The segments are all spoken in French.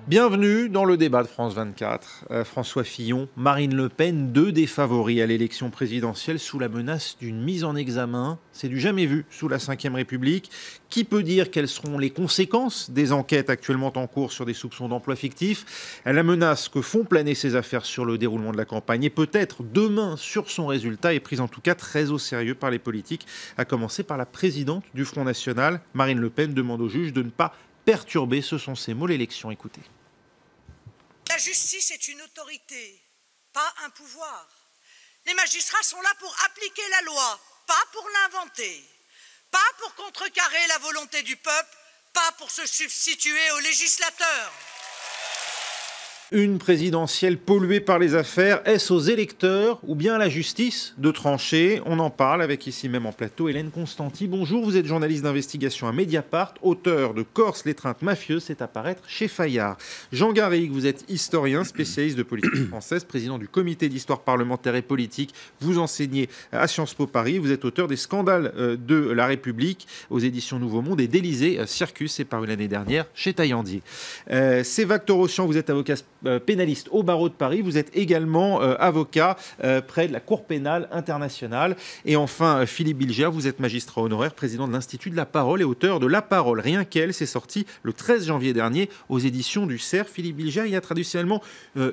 Bienvenue dans le débat de France 24. François Fillon, Marine Le Pen, deux des favoris à l'élection présidentielle sous la menace d'une mise en examen. C'est du jamais vu sous la Ve République. Qui peut dire quelles seront les conséquences des enquêtes actuellement en cours sur des soupçons d'emploi fictif? La menace que font planer ces affaires sur le déroulement de la campagne et peut-être demain sur son résultat est prise en tout cas très au sérieux par les politiques, à commencer par la présidente du Front National. Marine Le Pen demande au juge de ne pas perturber, ce sont ses mots, l'élection. Écoutez. La justice est une autorité, pas un pouvoir. Les magistrats sont là pour appliquer la loi, pas pour l'inventer, pas pour contrecarrer la volonté du peuple, pas pour se substituer aux législateurs. Une présidentielle polluée par les affaires, est-ce aux électeurs ou bien à la justice de trancher? On en parle avec ici même en plateau Hélène Constanti. Bonjour, vous êtes journaliste d'investigation à Mediapart, auteur de Corse, l'étreinte mafieuse, c'est à paraître chez Fayard. Jean Garrigue, vous êtes historien, spécialiste de politique française, président du comité d'histoire parlementaire et politique. Vous enseignez à Sciences Po Paris, vous êtes auteur des Scandales de la République aux éditions Nouveau Monde et d'Élysée Circus, c'est paru l'année dernière chez Taillandier. Sévac Torossian, vous êtes avocat pénaliste au barreau de Paris. Vous êtes également avocat près de la Cour pénale internationale. Et enfin, Philippe Bilger, vous êtes magistrat honoraire, président de l'Institut de la Parole et auteur de La Parole. Rien qu'elle, c'est sorti le 13 janvier dernier aux éditions du Cerf. Philippe Bilger, il y a traditionnellement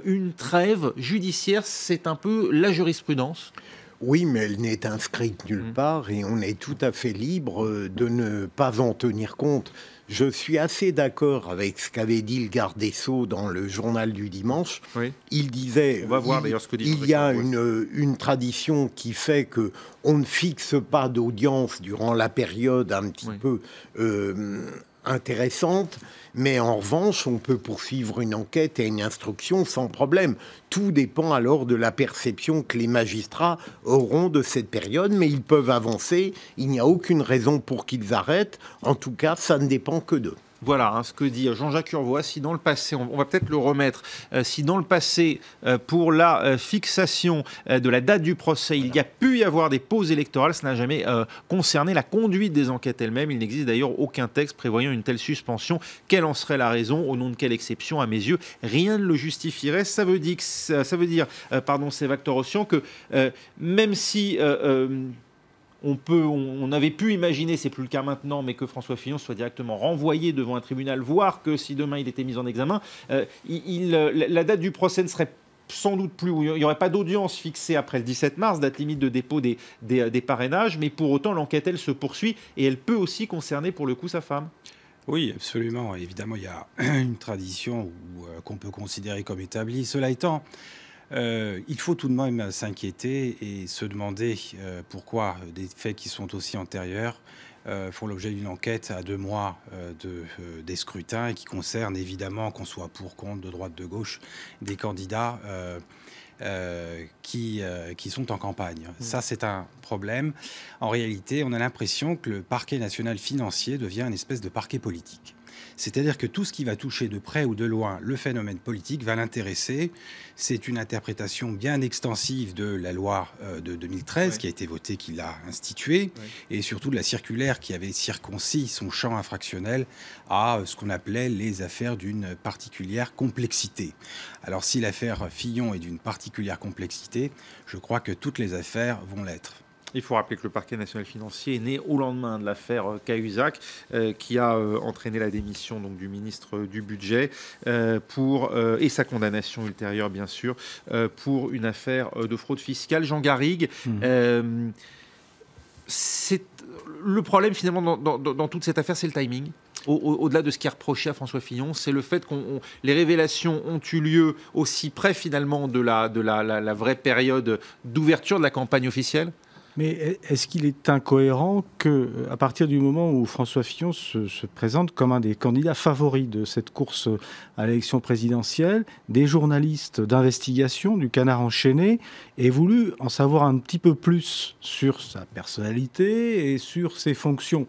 une trêve judiciaire. C'est un peu la jurisprudence. Oui, mais elle n'est inscrite nulle part et on est tout à fait libre de ne pas en tenir compte. Je suis assez d'accord avec ce qu'avait dit le garde des Sceaux dans le journal du dimanche. Oui. Il disait, on va voir d'ailleurs ce que dit il y a une tradition qui fait que on ne fixe pas d'audience durant la période un petit peu intéressante, mais en revanche, on peut poursuivre une enquête et une instruction sans problème. Tout dépend alors de la perception que les magistrats auront de cette période, mais ils peuvent avancer. Il n'y a aucune raison pour qu'ils arrêtent. En tout cas, ça ne dépend que d'eux. Voilà ce que dit Jean-Jacques Urvoas. Si dans le passé, on va peut-être le remettre, si dans le passé, pour la fixation de la date du procès, il y a pu y avoir des pauses électorales, ça n'a jamais concerné la conduite des enquêtes elles-mêmes. Il n'existe d'ailleurs aucun texte prévoyant une telle suspension. Quelle en serait la raison? Au nom de quelle exception? À mes yeux, rien ne le justifierait. Ça veut dire, Sévac Torossian, que même si... on avait pu imaginer, c'est plus le cas maintenant, mais que François Fillon soit directement renvoyé devant un tribunal, voire que si demain il était mis en examen, la date du procès ne serait sans doute plus, il n'y aurait pas d'audience fixée après le 17 mars, date limite de dépôt des parrainages, mais pour autant l'enquête, elle se poursuit et elle peut aussi concerner pour le coup sa femme. Oui, absolument. Évidemment, il y a une tradition qu'on peut considérer comme établie. Cela étant, il faut tout de même s'inquiéter et se demander pourquoi des faits qui sont aussi antérieurs font l'objet d'une enquête à 2 mois des scrutins et qui concernent évidemment, qu'on soit pour, contre, de droite, de gauche, des candidats qui sont en campagne. Ça, c'est un problème. En réalité, on a l'impression que le parquet national financier devient une espèce de parquet politique. C'est-à-dire que tout ce qui va toucher de près ou de loin le phénomène politique va l'intéresser. C'est une interprétation bien extensive de la loi de 2013 qui a été votée, qui l'a instituée, et surtout de la circulaire qui avait circoncis son champ infractionnel à ce qu'on appelait les affaires d'une particulière complexité. Alors si l'affaire Fillon est d'une particulière complexité, je crois que toutes les affaires vont l'être. Il faut rappeler que le parquet national financier est né au lendemain de l'affaire Cahuzac, qui a entraîné la démission donc, du ministre du Budget et sa condamnation ultérieure, bien sûr, pour une affaire de fraude fiscale. Jean Garrigue, c'est le problème finalement dans toute cette affaire, c'est le timing. Au-delà de ce qui est reproché à François Fillon, c'est le fait que les révélations ont eu lieu aussi près finalement de la vraie période d'ouverture de la campagne officielle. Mais est-ce qu'il est incohérent qu'à partir du moment où François Fillon se présente comme un des candidats favoris de cette course à l'élection présidentielle, des journalistes d'investigation du Canard enchaîné aient voulu en savoir un petit peu plus sur sa personnalité et sur ses fonctions?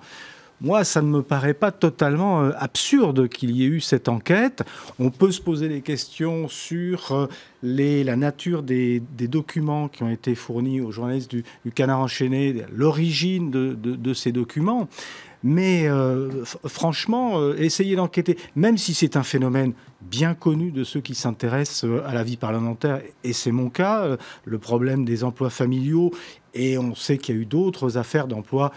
Moi, ça ne me paraît pas totalement absurde qu'il y ait eu cette enquête. On peut se poser des questions sur la nature des documents qui ont été fournis aux journalistes du Canard enchaîné, l'origine de ces documents. Mais franchement, essayez d'enquêter, même si c'est un phénomène bien connu de ceux qui s'intéressent à la vie parlementaire, et c'est mon cas, le problème des emplois familiaux, et on sait qu'il y a eu d'autres affaires d'emplois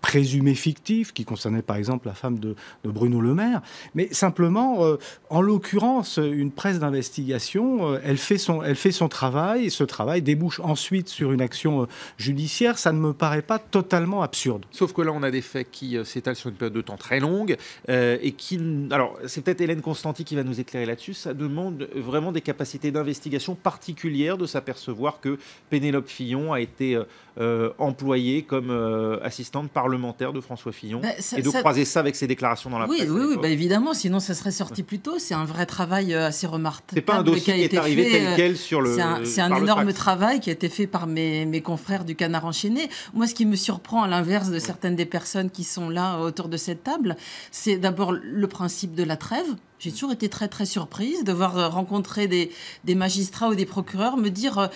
présumés fictifs, qui concernaient par exemple la femme de Bruno Le Maire. Mais simplement, en l'occurrence, une presse d'investigation, elle fait son travail, et ce travail débouche ensuite sur une action judiciaire. Ça ne me paraît pas totalement absurde. Sauf que là, on a des faits qui s'étalent sur une période de temps très longue, et qui... Alors, c'est peut-être Hélène Constanti qui va nous éclairer là-dessus. Ça demande vraiment des capacités d'investigation particulières, de s'apercevoir que Pénélope Fillon a été employée comme assistante parlementaire de François Fillon, et de croiser ça avec ses déclarations dans la presse. Oui, évidemment, sinon ça serait sorti plus tôt. C'est un vrai travail assez remarquable. C'est pas un dossier qui est arrivé tel quel sur le... C'est un énorme travail qui a été fait par mes confrères du Canard enchaîné. Moi, ce qui me surprend, à l'inverse de certaines des personnes qui sont là autour de cette table, c'est d'abord le principe de la trêve. J'ai toujours été très, très surprise de voir rencontrer des magistrats ou des procureurs me dire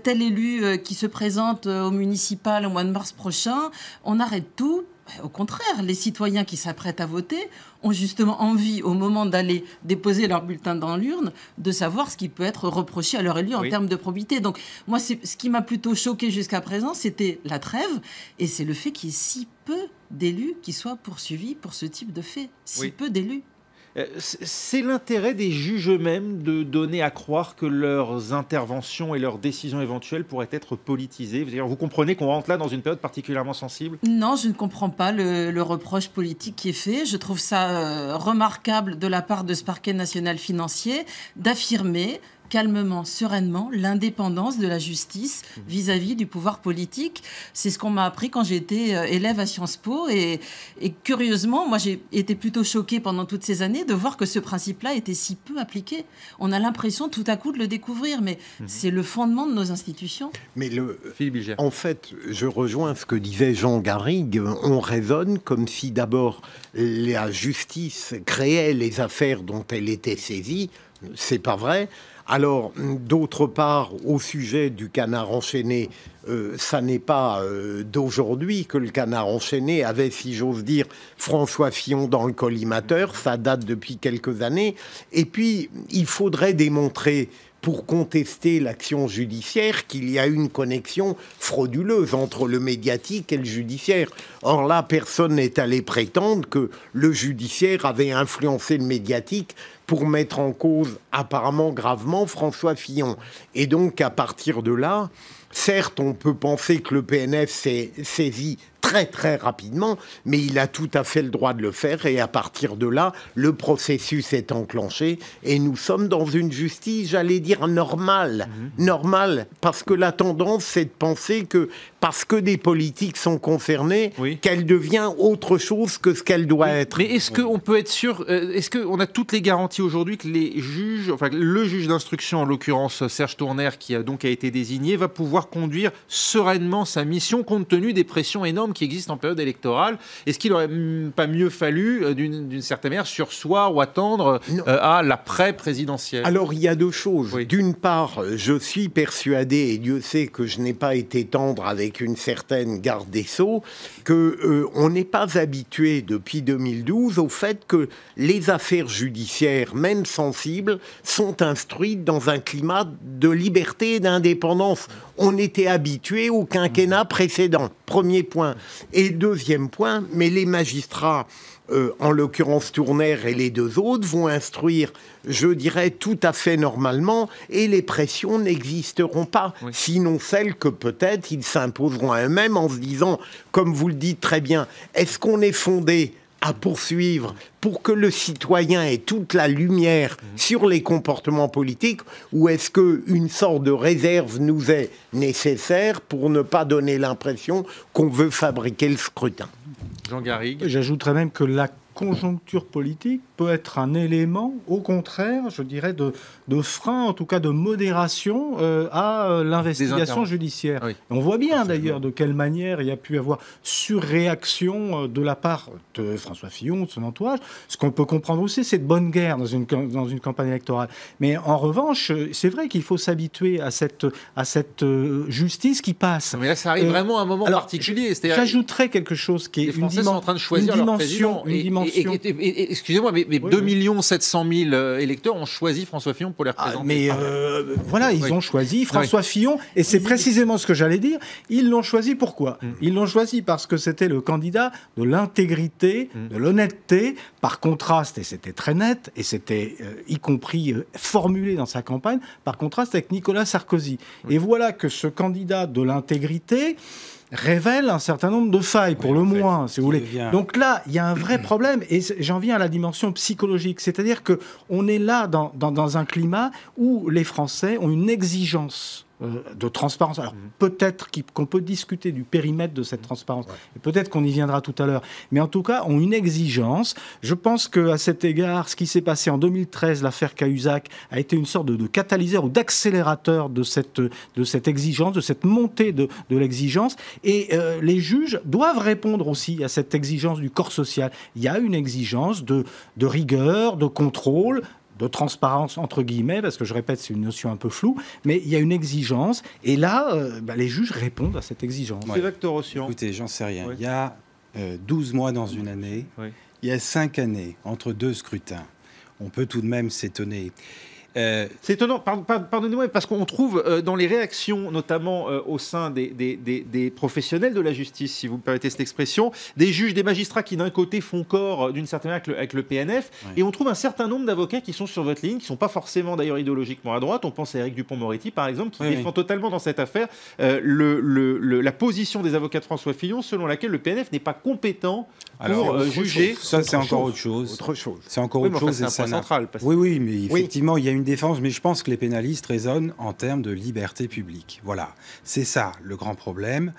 tel élu qui se présente au municipal au mois de mars prochain, on arrête tout. Au contraire, les citoyens qui s'apprêtent à voter ont justement envie, au moment d'aller déposer leur bulletin dans l'urne, de savoir ce qui peut être reproché à leur élu en termes de probité. Donc, moi, ce qui m'a plutôt choqué jusqu'à présent, c'était la trêve, et c'est le fait qu'il y ait si peu d'élus qui soient poursuivis pour ce type de fait. Si peu d'élus. C'est l'intérêt des juges eux-mêmes de donner à croire que leurs interventions et leurs décisions éventuelles pourraient être politisées. Vous comprenez qu'on rentre là dans une période particulièrement sensible ? Non, je ne comprends pas le reproche politique qui est fait. Je trouve ça remarquable de la part de ce parquet national financier d'affirmer calmement, sereinement, l'indépendance de la justice vis-à-vis du pouvoir politique. C'est ce qu'on m'a appris quand j'étais élève à Sciences Po. Et curieusement, moi, j'ai été plutôt choquée pendant toutes ces années de voir que ce principe-là était si peu appliqué. On a l'impression tout à coup de le découvrir, mais c'est le fondement de nos institutions. Mais Philippe Bilger. En fait, je rejoins ce que disait Jean Garrigue. On raisonne comme si d'abord la justice créait les affaires dont elle était saisie. C'est pas vrai. Alors, d'autre part, au sujet du Canard enchaîné, ça n'est pas d'aujourd'hui que le Canard enchaîné avait, si j'ose dire, François Fillon dans le collimateur. Ça date depuis quelques années. Et puis, il faudrait démontrer, pour contester l'action judiciaire, qu'il y a une connexion frauduleuse entre le médiatique et le judiciaire. Or là, personne n'est allé prétendre que le judiciaire avait influencé le médiatique pour mettre en cause apparemment gravement François Fillon. Et donc, à partir de là, certes, on peut penser que le PNF s'est saisi très très rapidement, mais il a tout à fait le droit de le faire, et à partir de là, le processus est enclenché, et nous sommes dans une justice, j'allais dire, normale, parce que la tendance, c'est de penser que, parce que des politiques sont concernés, qu'elle devient autre chose que ce qu'elle doit être. Mais est-ce qu'on peut être sûr, est-ce qu'on a toutes les garanties aujourd'hui que les juges, enfin le juge d'instruction, en l'occurrence Serge Tourner, qui a été désigné, va pouvoir conduire sereinement sa mission, compte tenu des pressions énormes qui existent en période électorale? Est-ce qu'il n'aurait pas mieux fallu, d'une certaine manière, surseoir ou attendre à l'après-présidentielle? Alors, il y a deux choses. D'une part, je suis persuadé, et Dieu sait que je n'ai pas été tendre avec une certaine garde des Sceaux, qu'on n'est pas habitué depuis 2012 au fait que les affaires judiciaires, même sensibles, sont instruites dans un climat de liberté et d'indépendance. On était habitué au quinquennat précédent. Premier point. Et deuxième point, mais les magistrats, en l'occurrence Tourner et les deux autres, vont instruire, je dirais, tout à fait normalement, et les pressions n'existeront pas, sinon celles que peut-être ils s'imposeront à eux-mêmes en se disant, comme vous le dites très bien, est-ce qu'on est fondé à poursuivre pour que le citoyen ait toute la lumière sur les comportements politiques, ou est-ce qu'une sorte de réserve nous est nécessaire pour ne pas donner l'impression qu'on veut fabriquer le scrutin? Jean Garrigue. J'ajouterais même que la conjoncture politique peut être un élément, au contraire, je dirais, de frein, en tout cas de modération à l'investigation judiciaire. Oui. On voit bien d'ailleurs de quelle manière il y a pu avoir surréaction de la part de François Fillon, de son entourage. Ce qu'on peut comprendre aussi, c'est de bonne guerre dans une campagne électorale. Mais en revanche, c'est vrai qu'il faut s'habituer à cette justice qui passe. Mais là, ça arrive vraiment à un moment particulier. J'ajouterais quelque chose qui est les Français sont en train de choisir leur président. Excusez-moi, mais 2 700 000 électeurs ont choisi François Fillon pour les représenter. Voilà, ils ont choisi François Fillon, et c'est précisément ce que j'allais dire. Ils l'ont choisi pourquoi ? Ils l'ont choisi parce que c'était le candidat de l'intégrité, de l'honnêteté, par contraste, et c'était très net, et c'était y compris formulé dans sa campagne, par contraste avec Nicolas Sarkozy. Et voilà que ce candidat de l'intégrité révèle un certain nombre de failles, pour le moins, si vous voulez. Donc là, il y a un vrai problème, et j'en viens à la dimension psychologique, c'est-à-dire qu'on est là dans un climat où les Français ont une exigence de transparence. Alors peut-être qu'on peut discuter du périmètre de cette transparence, et peut-être qu'on y viendra tout à l'heure, mais en tout cas ont une exigence. Je pense qu'à cet égard, ce qui s'est passé en 2013, l'affaire Cahuzac, a été une sorte de catalyseur ou d'accélérateur de cette exigence, de cette montée de l'exigence, et les juges doivent répondre aussi à cette exigence du corps social. Il y a une exigence de rigueur, de contrôle, de transparence, entre guillemets, parce que je répète, c'est une notion un peu floue, mais il y a une exigence, et là, les juges répondent à cette exigence. Écoutez, j'en sais rien. Il y a 12 mois dans une année, il y a 5 années entre 2 scrutins. On peut tout de même s'étonner. C'est étonnant, pardonnez-moi, parce qu'on trouve dans les réactions, notamment au sein des professionnels de la justice, si vous me permettez cette expression, des juges, des magistrats qui d'un côté font corps d'une certaine manière avec le PNF, et on trouve un certain nombre d'avocats qui sont sur votre ligne, qui ne sont pas forcément d'ailleurs idéologiquement à droite. On pense à Éric Dupond-Moretti par exemple, qui défend totalement dans cette affaire la position des avocats de François Fillon, selon laquelle le PNF n'est pas compétent pour juger. Ça, c'est encore autre chose. C'est encore autre chose. C'est un point central. Oui, mais effectivement, il y a une défense, mais je pense que les pénalistes raisonnent en termes de liberté publique. Voilà, c'est ça le grand problème.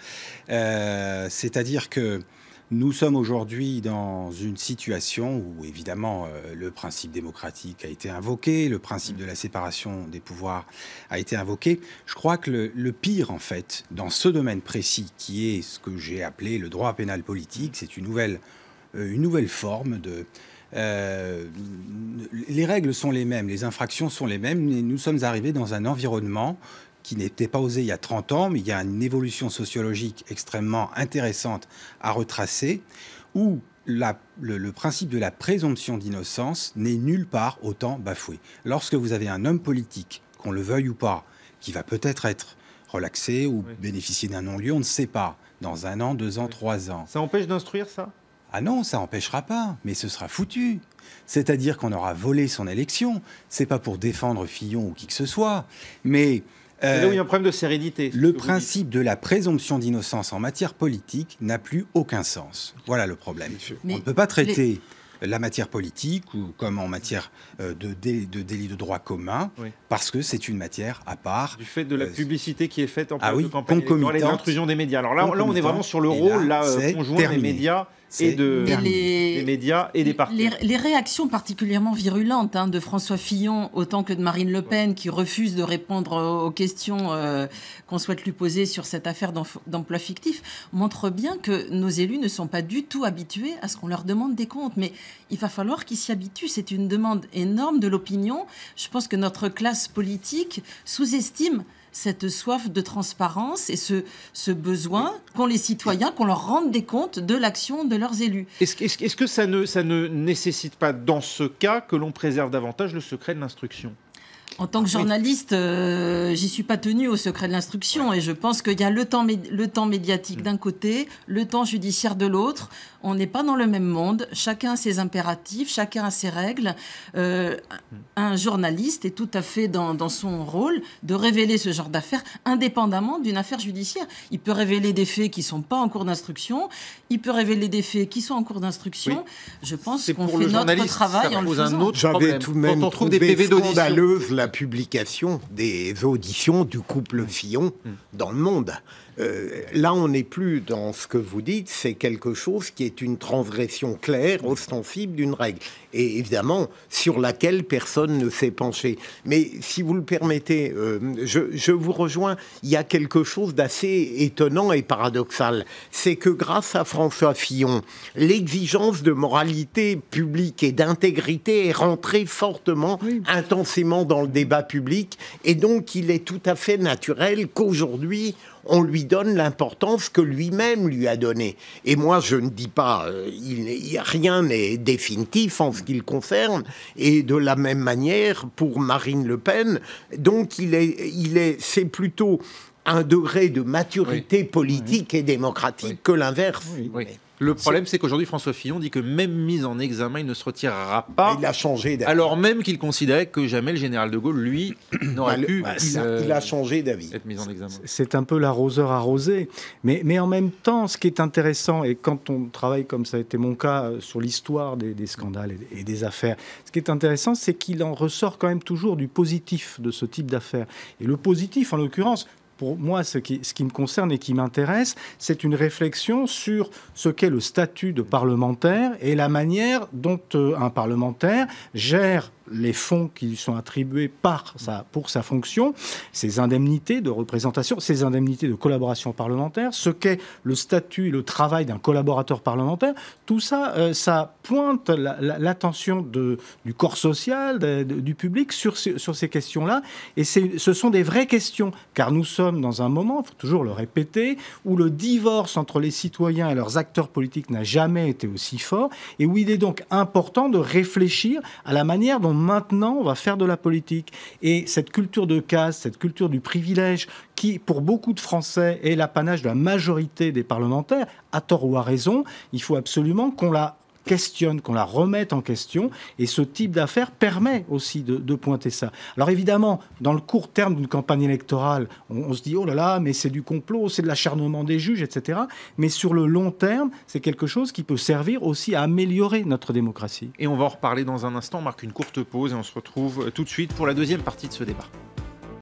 C'est-à-dire que nous sommes aujourd'hui dans une situation où, évidemment, le principe démocratique a été invoqué, le principe de la séparation des pouvoirs a été invoqué. Je crois que le pire, en fait, dans ce domaine précis, qui est ce que j'ai appelé le droit pénal politique, c'est une nouvelle forme de... les règles sont les mêmes, les infractions sont les mêmes, mais nous sommes arrivés dans un environnement qui n'était pas osé il y a 30 ans, mais il y a une évolution sociologique extrêmement intéressante à retracer, où le principe de la présomption d'innocence n'est nulle part autant bafoué. Lorsque vous avez un homme politique, qu'on le veuille ou pas, qui va peut-être être relaxé ou bénéficier d'un non-lieu, on ne sait pas, dans 1 an, 2 ans, 3 ans. Ça empêche d'instruire ça ? Ah non, ça n'empêchera pas, mais ce sera foutu. C'est-à-dire qu'on aura volé son élection. C'est pas pour défendre Fillon ou qui que ce soit, mais... c'est là où il y a un problème de sérénité. Le principe de la présomption d'innocence en matière politique n'a plus aucun sens. Voilà le problème. On ne peut pas traiter la matière politique ou comme en matière de délit de droit commun, parce que c'est une matière à part. Du fait de la publicité qui est faite en période de campagne électorale et de l'intrusion des médias. Alors là, on est vraiment sur le rôle conjoint des médias des médias et des partis. Les réactions particulièrement virulentes de François Fillon, autant que de Marine Le Pen, qui refuse de répondre aux questions qu'on souhaite lui poser sur cette affaire d'emploi fictif, montrent bien que nos élus ne sont pas du tout habitués à ce qu'on leur demande des comptes. Mais il va falloir qu'ils s'y habituent. C'est une demande énorme de l'opinion. Je pense que notre classe politique sous-estime cette soif de transparence et ce besoin qu'ont les citoyens, qu'on leur rende des comptes de l'action de leurs élus. Est-ce que ça ne nécessite pas, dans ce cas, que l'on préserve davantage le secret de l'instruction ? En tant que journaliste, j'y suis pas tenue au secret de l'instruction, et je pense qu'il y a le temps médiatique d'un côté, le temps judiciaire de l'autre. On n'est pas dans le même monde. Chacun a ses impératifs, chacun a ses règles. Un journaliste est tout à fait dans son rôle de révéler ce genre d'affaires, indépendamment d'une affaire judiciaire. Il peut révéler des faits qui sont pas en cours d'instruction. Il peut révéler des faits qui sont en cours d'instruction. Je pense qu'on fait notre travail en le faisant. J'avais tout de même trouvé scandaleuse la publication des auditions du couple Fillon dans Le Monde. Là, on n'est plus dans ce que vous dites, c'est quelque chose qui est une transgression claire, ostensible d'une règle. Et évidemment, sur laquelle personne ne s'est penché. Mais si vous le permettez, je vous rejoins, il y a quelque chose d'assez étonnant et paradoxal. C'est que grâce à François Fillon, l'exigence de moralité publique et d'intégrité est rentrée fortement, intensément dans le débat public. Et donc, il est tout à fait naturel qu'aujourd'hui, on lui donne l'importance que lui-même lui a donnée. Et moi, je ne dis pas, rien n'est définitif en ce qui le concerne, et de la même manière pour Marine Le Pen. Donc, c'est plutôt un degré de maturité politique et démocratique que l'inverse. Le problème, c'est qu'aujourd'hui, François Fillon dit que même mis en examen, il ne se retirera pas. Il a changé d'avis. Alors même qu'il considérait que jamais le général de Gaulle, lui, n'aurait pu il a changé d'avis. Être mis en examen. C'est un peu l'arroseur arrosé. Mais en même temps, ce qui est intéressant, et quand on travaille, comme ça a été mon cas, sur l'histoire des scandales et des affaires, ce qui est intéressant, c'est qu'il en ressort quand même toujours du positif de ce type d'affaires. Et le positif, en l'occurrence, pour moi, ce qui me concerne et qui m'intéresse, c'est une réflexion sur ce qu'est le statut de parlementaire et la manière dont un parlementaire gère les fonds qui lui sont attribués pour sa fonction, ses indemnités de représentation, ses indemnités de collaboration parlementaire, ce qu'est le statut et le travail d'un collaborateur parlementaire. Tout ça, ça pointe l'attention du corps social, du public sur ces questions-là. Et ce sont des vraies questions, car nous sommes dans un moment, il faut toujours le répéter, où le divorce entre les citoyens et leurs acteurs politiques n'a jamais été aussi fort, et où il est donc important de réfléchir à la manière dont maintenant on va faire de la politique. Et cette culture de caste, cette culture du privilège, qui pour beaucoup de Français est l'apanage de la majorité des parlementaires, à tort ou à raison, il faut absolument qu'on la questionne, qu'on la remette en question, et ce type d'affaires permet aussi de pointer ça. Alors évidemment, dans le court terme d'une campagne électorale, on se dit « oh là là, mais c'est du complot, c'est de l'acharnement des juges, etc. » Mais sur le long terme, c'est quelque chose qui peut servir aussi à améliorer notre démocratie. Et on va en reparler dans un instant, on marque une courte pause et on se retrouve tout de suite pour la deuxième partie de ce débat.